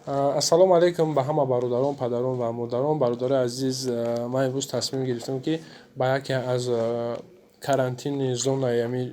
ассалому алайкум ба ҳама бародарон, падарон ва модарон. Бародари азиз, ман имрӯз тасмим гирифтам ки ба яке аз карантини зонаи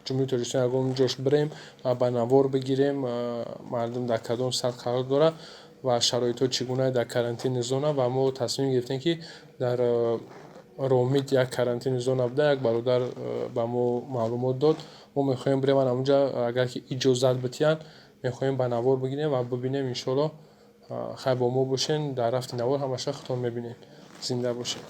ҷумҳурии Тоҷикистон ягон ҷош бирем ва ба навор бигирем мардум дар кадом сатҳ қарор дорад ва шароитҳо чӣ гуна дар карантини зона. Ва мо тасмим гирифтем ки дар Ромид як карантини зона буда, як бародар ба мо маълумот дод. Мо мехоҳем бирем ҳамунҷа, агар ки иҷозат битиҳанд мехоҳем ба навор бигирем ва бибинем. Иншоалло хай бо мо бошен. Дар рафти навор ҳамаша худтон мебинед. Зинда бошед.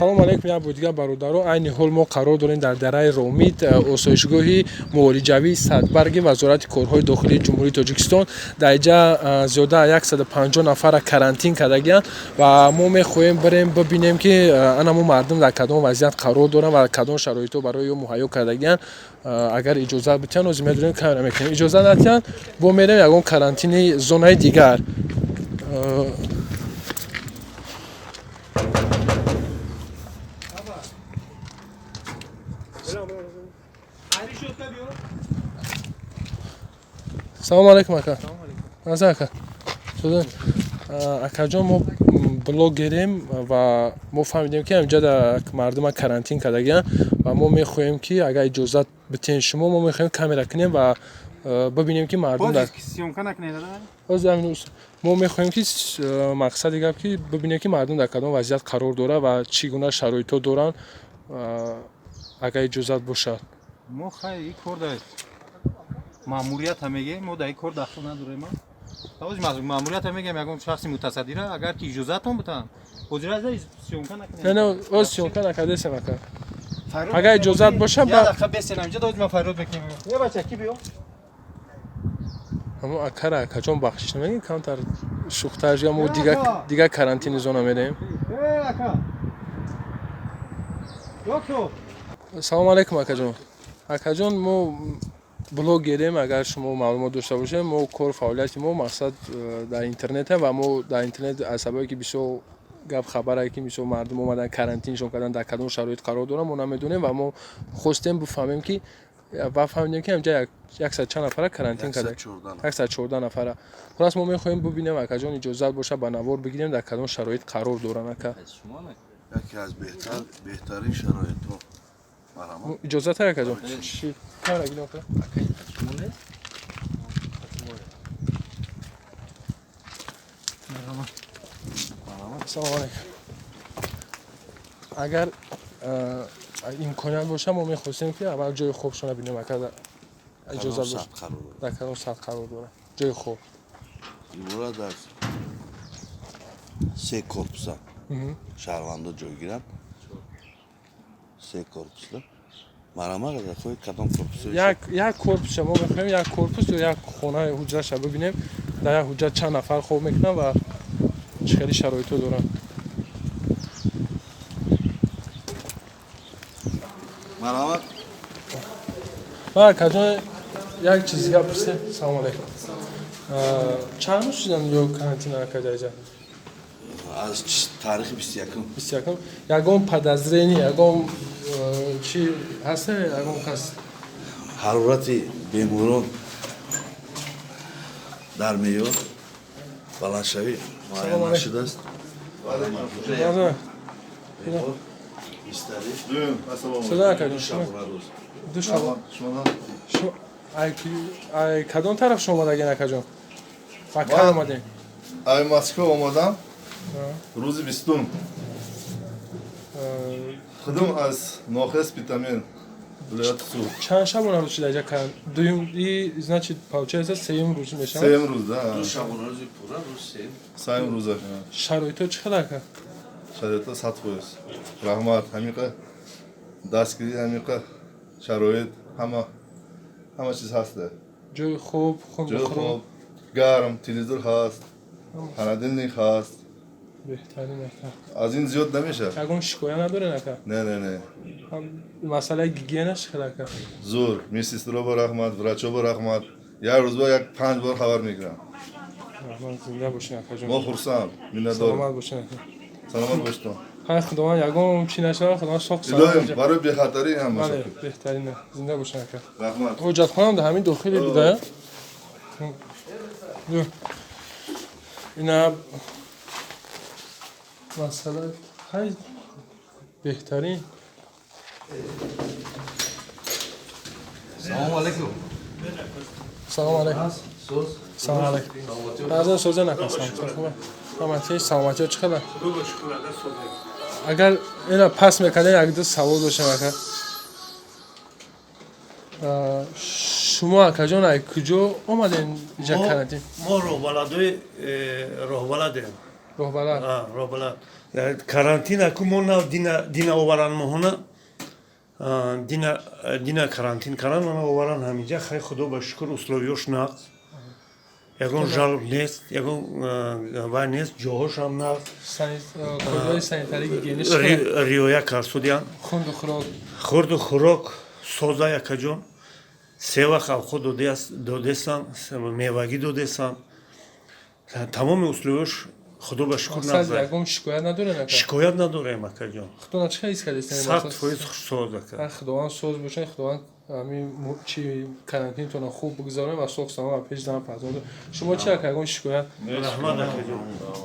ассалому алайкум як бор дигар бародарон. Айни ҳол мо қарор дорем дар дараи Ромид, осоишгоҳи муолиҷавии садбарги вазорати корҳои дохилии ҷумҳурии Тоҷикистон. Дар инҷа зиёда аз 150 нафара карантин кардагианд ва мо мехоҳем бирем бибинем ки ана мо мардум дар кадом вазъият қарор доранд ва кадом шароитҳо барои ё муҳайё кардагианд. Агар иҷозат битиҳанд озӣ медонем камера мекунем. Иҷозат надиҳанд бо мерем ягон карантини зонаи дигар. Салому алайкум ака. Назар ака. Акаҷон, мо блогерем ва мо фаҳмидем ки ҳамҷа дар мардума карантин кардагианд ва мо мехоҳем ки агар иҷозат битиҳед шумо, мо мехоҳем камера кунем ва бибинем ки мардум дар мо мехоҳем ки мақсади гап ки бибинем ки мардум дар кадом вазъият қарор дорад ва чӣ гуна шароитҳо доранд агар иҷозат бошад. мо хай ин кор дар маъмурият мегем, мо дар ин кор дахл надорем. Тавози маъмурият мегем ягон шахси мутасаддира агар ки иҷозатон битан ҳозир аз сиёмка накунем. Не, оз сиёмка накардесем ака. Агар иҷозат боша ба я бесенам ҷа доз ма фарёд бекем. Я бача ки биё. Амо акара акаҷон бахшиш намегин камтар шухтар ҷа мо дига карантини зона мерем. Ака. Доктор. Салому алайкум акаҷон. Акаҷон, мо блогерем. Агар шумо маълумот дошта бошед, мо кор фаъолияти мо мақсад дар интернете ва мо дар интернет аз сабаби ки бисёр гап хабарае ки бисёр мардум омадан карантиншон кардан дар кадом шароит қарор доранд мо намедонем ва мо хостем бифаҳмем ки ва фаҳмидем ки ҳамҷа 100 чанд нафара карантин карда 114 нафара. Хулас мо мехоҳем бибинем акаҷон иҷозат боша ба навор бигирем дар кадом шароит қарор доранд ака. яке аз беҳтарин шароитҳо. иҷозат ҳай акаҷон. Салому алайкум. Агар имконият боша мо мехостем ки аввал ҷои хобшона бинем ака. Иҷозат боша дар кадом сатҳ қарор дорад ҷои хоб. иборат аз 3 корпуса шаҳрвандо ҷойгиранд. 3 корпусда марамак аз хои кадом корпус як корпус мо мехоҳем як корпус ё як хонаи ҳуҷраша бибинем. Дар як ҳуҷра чанд нафар хоб мекунанд ва чӣ хели шароитҳо доранд. марамак ва акаҷон як чизи гап пурсед. Салому алайкум. Чанд рӯз шудан ё карантина акаҷаҷа? аз таърихи 21 ягон подозрение ягон чӣ ҳаста ягон кас ҳарорати беморон дар меёр баландшавӣ муайян нашудааст. кадом тараф шумо омадаген акаҷон? ба кай омадем? ай Москва омадам рӯзи 20 худум аз ноҳияи Спитамен вилояти Суд. Чанд шабона рӯз шуда ҷа кан? Дуюм и значит получается сеюм рӯз мешавад. Сеюм рӯз да. ду шабона рӯзи пурра рӯз сеюм. Сеюм рӯза. Шароитҳо чӣ хел ака? Шароитҳо 100%. Раҳмат, ҳамиқа дастгирӣ, ҳамиқа шароит, ҳама чиз ҳаст. جای خوب خون جای بخورم خوب گرم تلویزیون هست خانه هست بهترین نکه از این زیاد نمیشه اگه شکایت نداره نکه نه مسئله گیگینش خلاکه زور میسیسترو با رحمت ورچو با رحمت یک روز با یک 5 بار خبر میگیرم رحمان زنده باشین نکه جان ما خرسند میندار سلامت باشین نکه سلامت باشتون های خداوند یگم چی نشه خداوند ساخت الهیم سلامت برای بخاطری هم بله باشه بهترین زنده باشین نکه رحمت حجت خانم در همین داخلی بوده اینا مسئله های بهترین سلام علیکم سلام علیکم سوز سلام علیکم از سوزه نکنم خوبه سلامتی سلامتی چه خبر اگر اینا پس میکنه یک دو سوال داشته نکن شما کجا کجا اومدین اینجا کردین ما روبلادوی روبلادیم روبلا روبلاد карантина ку мо нав дина оваран моҳона дина карантин каран мана оваран ҳамиҷа хай худо ба шукр условиёш нақд ягон жалоб нест ягон вай нест ҷоҳошам нақд کجای سانیتاری گیگینیش риоя карсудиян خوند و خوراک хурду хӯрок соза якаҷон се вақт авхо додестан мевагӣ додестан тамоми условиёш худо ба шукр مقصد нақд یکم شکایت نداره نکن шикоят надорем акаҷон خداوند چه حس کردی сад фоиз хушсоз ака خداوند سوز باشین خداوند همین چی карантин تون خوب بگذاریم و سوخ سلام پیش دارم پرداخت شما چه کردین شکایت раҳмат акаҷон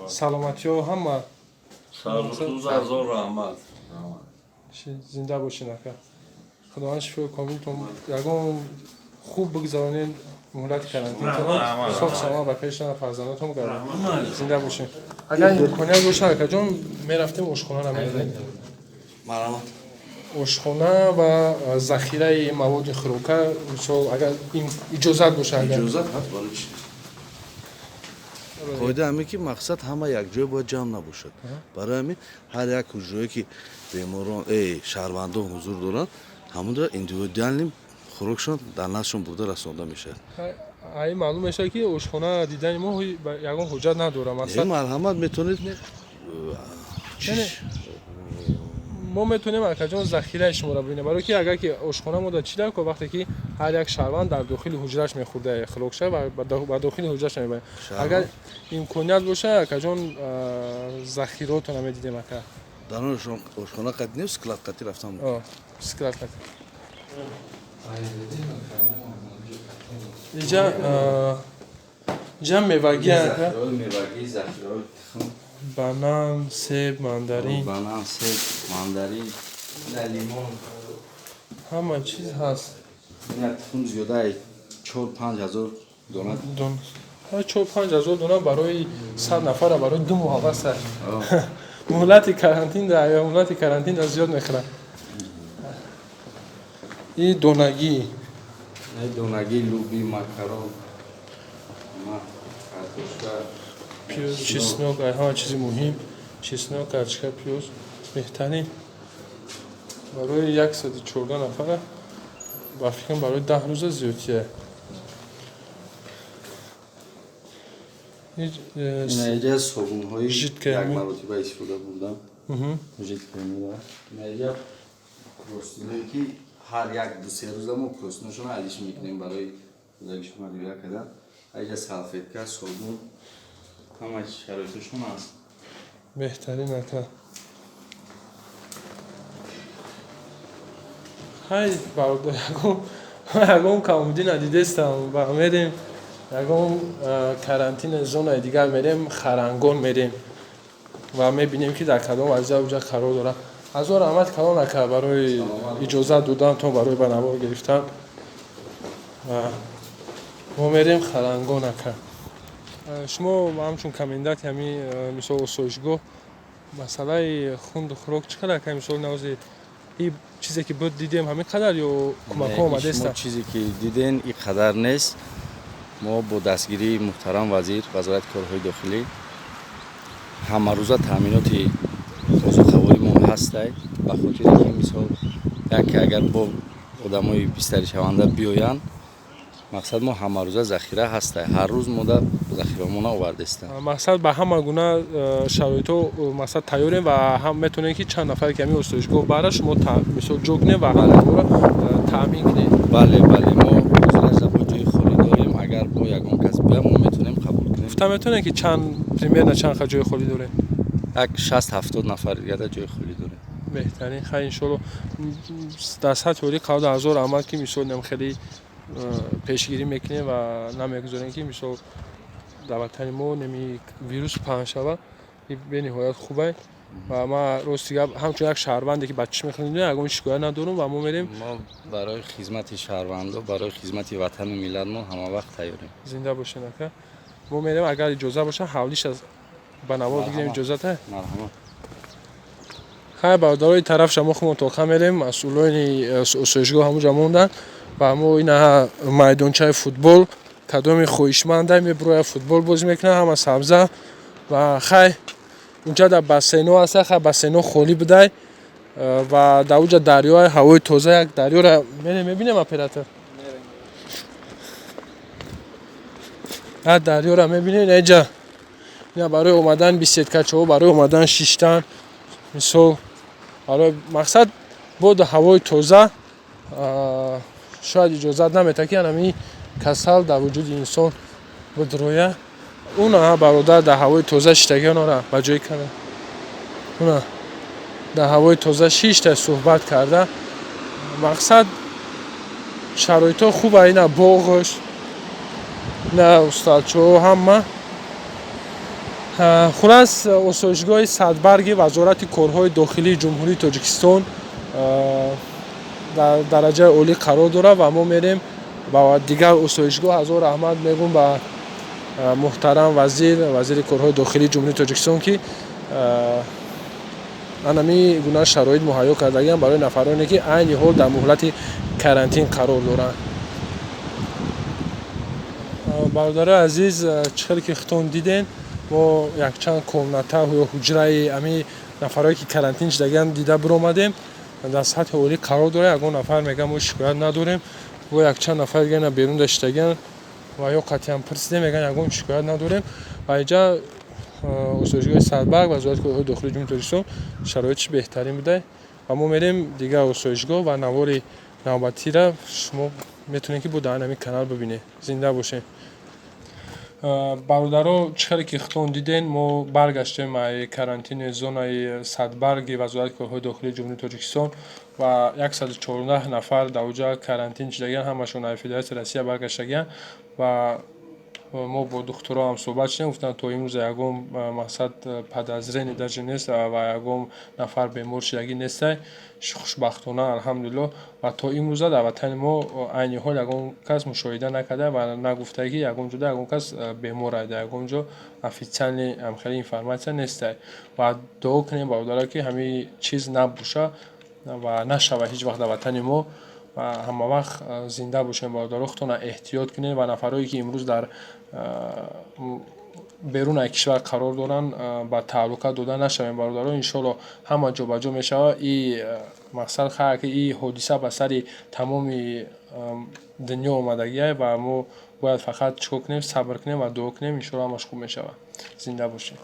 سلامتی ها همه روز هزار رحمت زنده باشین نکن خداوند شفای کامل تون یکم خوب بگذارین مهلت карантин تون سوخ سلام پیش دارم فرزنداتون گردم زنده باشین اگر امکانیت باشه نکن جون میرفتیم اشخونه نمیدیم مرحمت اشخونه و ذخیره مواد خوراکه مثلا اگر این اجازت باشه اگر اجازت هست برای چی قاعده همه که مقصد همه یک جای باید جمع نباشد برای همین هر یک جایی که بیماران شهروندان حضور دارن همون را اندیویدوال خوراکشون در نزدشون برده رسانده میشه ای معلوم میشه که اشخونه دیدن ما یگان حجت نداره این مثلا مرحمت میتونید ما میتونیم اکجان ذخیره شما را ببینیم برای که اگر که اشخونه ما چیده که وقتی که هر یک شهروند در داخل حجرش میخورده خوراکشه و با داخل حجرش میبره اگر امکانیت باشه اکجان ذخیرات رو نمیدیدیم اکا در اون اشخونه قد نیست سکلات قطی رفتم سکلات قطی اینجا جمع میوگی هست میوگی ذخیره بانان، سیب، ماندارین بانان، سیب، ماندارین لیمون همه چیز هست این تخم زیاده 4-5 هزار دونه دون 4-5 هزار دونه برای 100 نفر برای 2 ماه است مهلت карантин در مهلت карантин در زیاد میخوره این دونگی دونگی لوبی ماکارون کارتوشکا پیوز چسنوک ها چیزی مهم چسنوک کارچکا پیوز بهترین برای 114 نفر با فکرم برای 10 روز زیادیه این ایجا از صابون های ژیت یک کرمی. مرتبه استفاده بودم ژیت کرمی دارم این ایجا پروستینایی که هر یک 2-3 روز ما پروستیناشون علیش میکنیم برای زلیش مدیریت کردن ایجا سلفیتکا صابون همه شرایطشون هست بهترین نکن های برادر یکم کامودی ندیده استم و میریم یکم карантин زون دیگر میریم خرنگون میریم و میبینیم که در کدام وضعیت اونجا قرار داره از اون رحمت کلان نکرد برای اجازه دادن تو برای بنوار گرفتن و ما میریم خرنگون نکرد شما همچون کمندت همی مثال اسوشگو مسئله خوند و خوراک چقدر که مثال نوزی این چیزی که بود دیدیم همین قدر یا کمک ها آمده است؟ چیزی که دیدین این قدر نیست ما با دستگیری محترم وزیر وزارت کارهای داخلی همه روزه تامینات غذاخواری ما هست به خاطر که مثال یک اگر با آدمای بستری شونده بیاین мақсад мо ҳамарӯза захира ҳаста, ҳар рӯз мо дар захирамона овардастем. мақсад ба ҳама гуна шароито мақсад тайёрем ва ҳам метонем ки чанд нафаре ки ҳамин осоишгоҳ бара шумо мисол ҷо кунем ва ҳамаро таъмин кунем. бале мо ҳозир ба ҷои холӣ дорем, агар бо ягон кас биям мо метонем қабул кунем. гуфта метонем ки чанд примерно чанд ҷои холӣ дорем? як 60-70 нафар дигар ҷои холӣ дорем. беҳтарин хай иншоалло дар сатҳи олӣ қавда ҳазор амал ки мисол нем хеле пешгирӣ мекунем ва намегузорем ки мисол дар ватани мо неми вирус паҳн шава. бениҳоят хубай ва ман рости гап ҳамчун як шаҳрванде ки ба чишм мехӯнем ягон шикоят надорум ва мо мерем мо барои хизмати шаҳрвандо, барои хизмати ватану миллат мо ҳамавақт тайёрем. зинда бошед ака. мо мерем агар иҷоза боша ҳавлиш аз ба навор бигирем иҷозата. марҳамат. хай бародарои тараф шамо хумонтоқа мерем масъулони осоишгоҳ ҳамуҷа мондан ва мо ина майдончаи футбол кадоми хоҳишманда мебурояд футбол бозӣ мекунад ҳама сабза ва хай унҷа дар бассейно ҳаста хай бассейно холӣ будай ва дар уҷа дарёи ҳавои тоза як дарёра мебинем оператор як дарёра мебинем эҷа ина барои омадан беседкачаҳо барои омадан шиштан мисол барои мақсад боду ҳавои тоза шояд иҷозат наметавад ки ҳамин касал дар вуҷуди инсон бидроя. Уна бародар дар ҳавои тоза шиштагионора ба ҷои кана уна дар ҳавои тоза шишта суҳбат карда мақсад шароито хуба ина боғош ина усталчоҳо ҳама хулас осоишгоҳи садбарги вазорати корҳои дохилии ҷумҳурии Тоҷикистон дар дараҷаи олӣ қарор дорад ва мо мерем ба дигар осоишгоҳ ҳазор раҳмат мегӯм ба муҳтарам вазири корҳои дохилии ҷумҳурии Тоҷикистон ки анами гуна шароит муҳайё кардагиам барои нафароне ки айни ҳол дар муҳлати карантин қарор доранд. бародарои азиз чӣ хеле ки худтон диден мо якчанд комната ё ҳуҷраи ҳамин нафарое ки карантин шудагианд дида биромадем дар сатҳи олӣ қарор дорад. Ягон нафар мегӯяд мо шикоят надорем ва якчанд нафар дигар ина берун даштагианд ва ё қатъиян пирсидем мегӯянд ягон шикоят надорем ва инҷа осоишгоҳи садбарг вазорати корҳои дохилии ҷумҳурии Тоҷикистон шароитиш беҳтарин будай ва мо мерем дигар осоишгоҳ ва навори навбатира шумо метавонед ки бо дар ҳамин канал бибинед. Зинда бошед. бародаро чӣ хеле ки худтон диден мо баргаштем аз карантини зонаи садбарги вазорати корҳои дохилии ҷумҳурии Тоҷикистон ва 114 нафар дар уҷа карантин шудагианд ҳамашон аз Федератсияи Россия баргаштагианд ва мо бо духтуро ҳам суҳбат шудем гуфтанд то имрӯза ягон мақсад подозрение даже нест ва ягон нафар бемор шудагӣ нестай хушбахтона алҳамдулиллоҳ ва то имрӯза дар ватани мо айни ҳол ягон кас мушоҳида накарда ва нагуфтае ки ягон ҷода ягон кас бемор аст дар ягон ҷо официални ҳамхеле информатсия нестай ва дуо кунем бародаро ки ҳамин чиз набоша ва нашава ҳеҷ вақт дар ватани мо ва ҳамавақт зинда бошем. бародаро худтонро эҳтиёт кунед ва нафарое ки имрӯз дар берун аз кишвар қарор доранд ба таҳлука дода нашавем. бародаро иншоалло ҳама ҷо ба ҷо мешавад. мақсад хай ки ин ҳодиса ба сари тамоми дунё омадагиаст ва мо бояд фақат чикор кунем сабр кунем ва дуо кунем иншоалло ҳамаш хуб мешавад. зинда бошед.